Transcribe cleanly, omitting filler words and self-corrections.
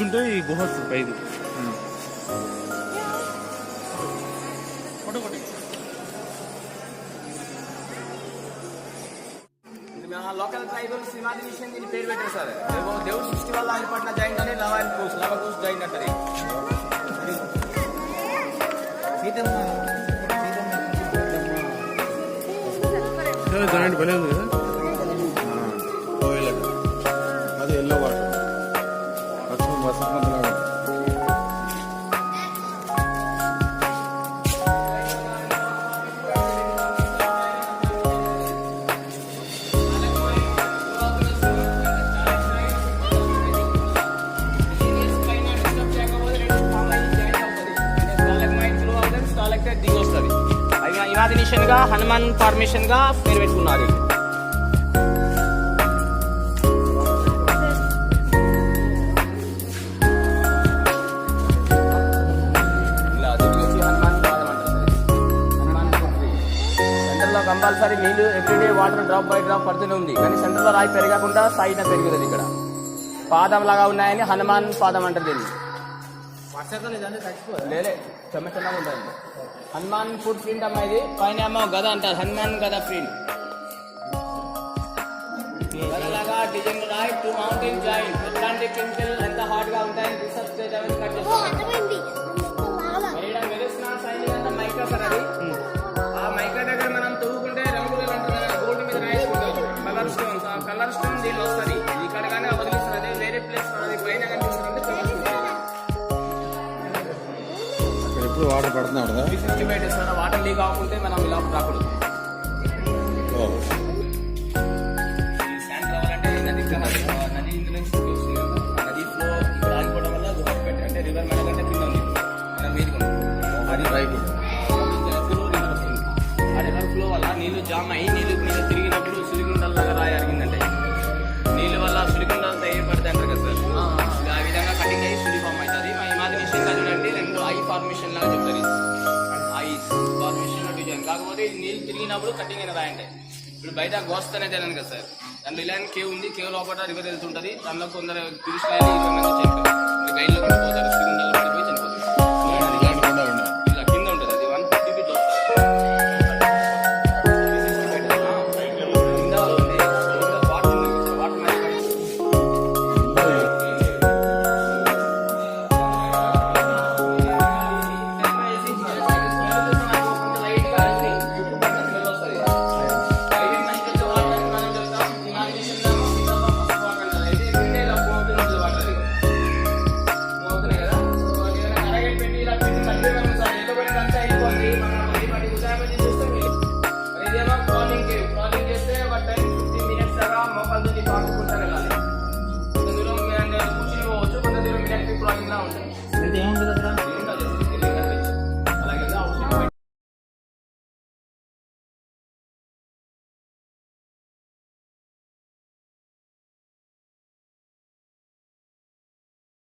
కూర్చుంటే ఈ గుహ వస్తుంది పైది. లోకల్ ట్రైబల్స్ హిమాది మిషన్ దీని పేరు పెట్టారు సార్. దేవుడు సృష్టి వల్ల ఏర్పడిన జాయింట్ అని లవ్ అండ్ కోర్స్ జాయింట్ అంటారు. జాయింట్ పని ఉంది కదా, అది ఎల్లో వాటర్ వసంతలాగా. ఇమాజినేషన్ గా హనుమాన్ ఫార్మేషన్ గా పేరు పెట్టుకున్నారు. సెంటర్ లో కంపల్సరీ నీళ్లు everyday water drop by drop పడుతూనే ఉంది. కానీ సెంటర్ లో రాయి పెరగకుండా సైడ్ పెరుగుతుంది. ఇక్కడ పాదం లాగా ఉన్నాయని హనుమాన్ పాదం అంటారు దీన్ని. లేలే చెమ్మచెల్లగా ఉంటుంది. హనుమాన్ ఫుడ్ ప్రింట్ అమ్మా ఇది. పైన ఏమో గద అంటారు, హనుమాన్ గద ప్రింట్. గదలాగా డిజైన్ రాయి 2 మౌంటైన్ జాయింట్. ఎట్లాంటి కెమికల్ ఎంత హార్డ్ గా ఉంటాయని రీసెర్చ్ చేయడానికి కట్ చేస్తాం. మెరిసిన సైన్ అంతా మైకా సార్. అది ఆ మైకా దగ్గర మనం తవ్వుకుంటే రంగులు అంటారు, గోల్డ్ మీద రాయించుకుంటాం. కలర్ స్టోన్స్, ఆ కలర్ స్టోన్ దీనిలో వస్తుంది. ఇక్కడ కానీ వదిలిస్తారు. అదే వేరే ప్లేస్ అది పైన కనిపిస్తుంటే వాటర్ పడుతున్నాడు కదా, వాటర్ లీక్ అవ్వకుంటే మనం ఇలా రాకూడదు. శాండ్ కావాలంటే నది ఇంటి నుంచి వస్తుంది. నది ఫ్లో ఇక్కడ ఆగిపోవడం వల్ల గుహపెట్టి అంటే రివర్ మన కంటే కింద ఉంది, మనం మీది అది రైట్ వస్తుంది. ఆ రివర్ ఫ్లో వల్ల నీళ్లు జామ్ అయ్యి నీళ్ళు మీద తిరిగినప్పుడు సులిగుండల్లాగా రాయి అరిగిందంటే నీళ్ళ వల్ల సులిగుండాలతో ఏర్పడతాయి అంటారు కదా సార్. ఆ విధంగా కటింగ్ అయ్యి సులి ఫామ్ అవుతుంది. మా ఇమాజినేషన్ చూడండి, 2 ఐ ఫార్మేషన్ లాగా చెప్తారు. ఐ ఫార్మేషన్ డిజైన్ కాకపోతే ఇది నీళ్ళు తిరిగినప్పుడు కటింగ్ అయిన రాయంటే. ఇప్పుడు బయట గోస్ట్ అనేది తెలియదు కదా సార్. దాంట్లో ఇలాంటి కేవ్ ఉంది. కేవ్ లోపల రివర్ వెళ్తుంటది. దానిలో కొందరు టూరిస్ట్ 20 మంది చెప్పారు గైడ్లో పోతారు.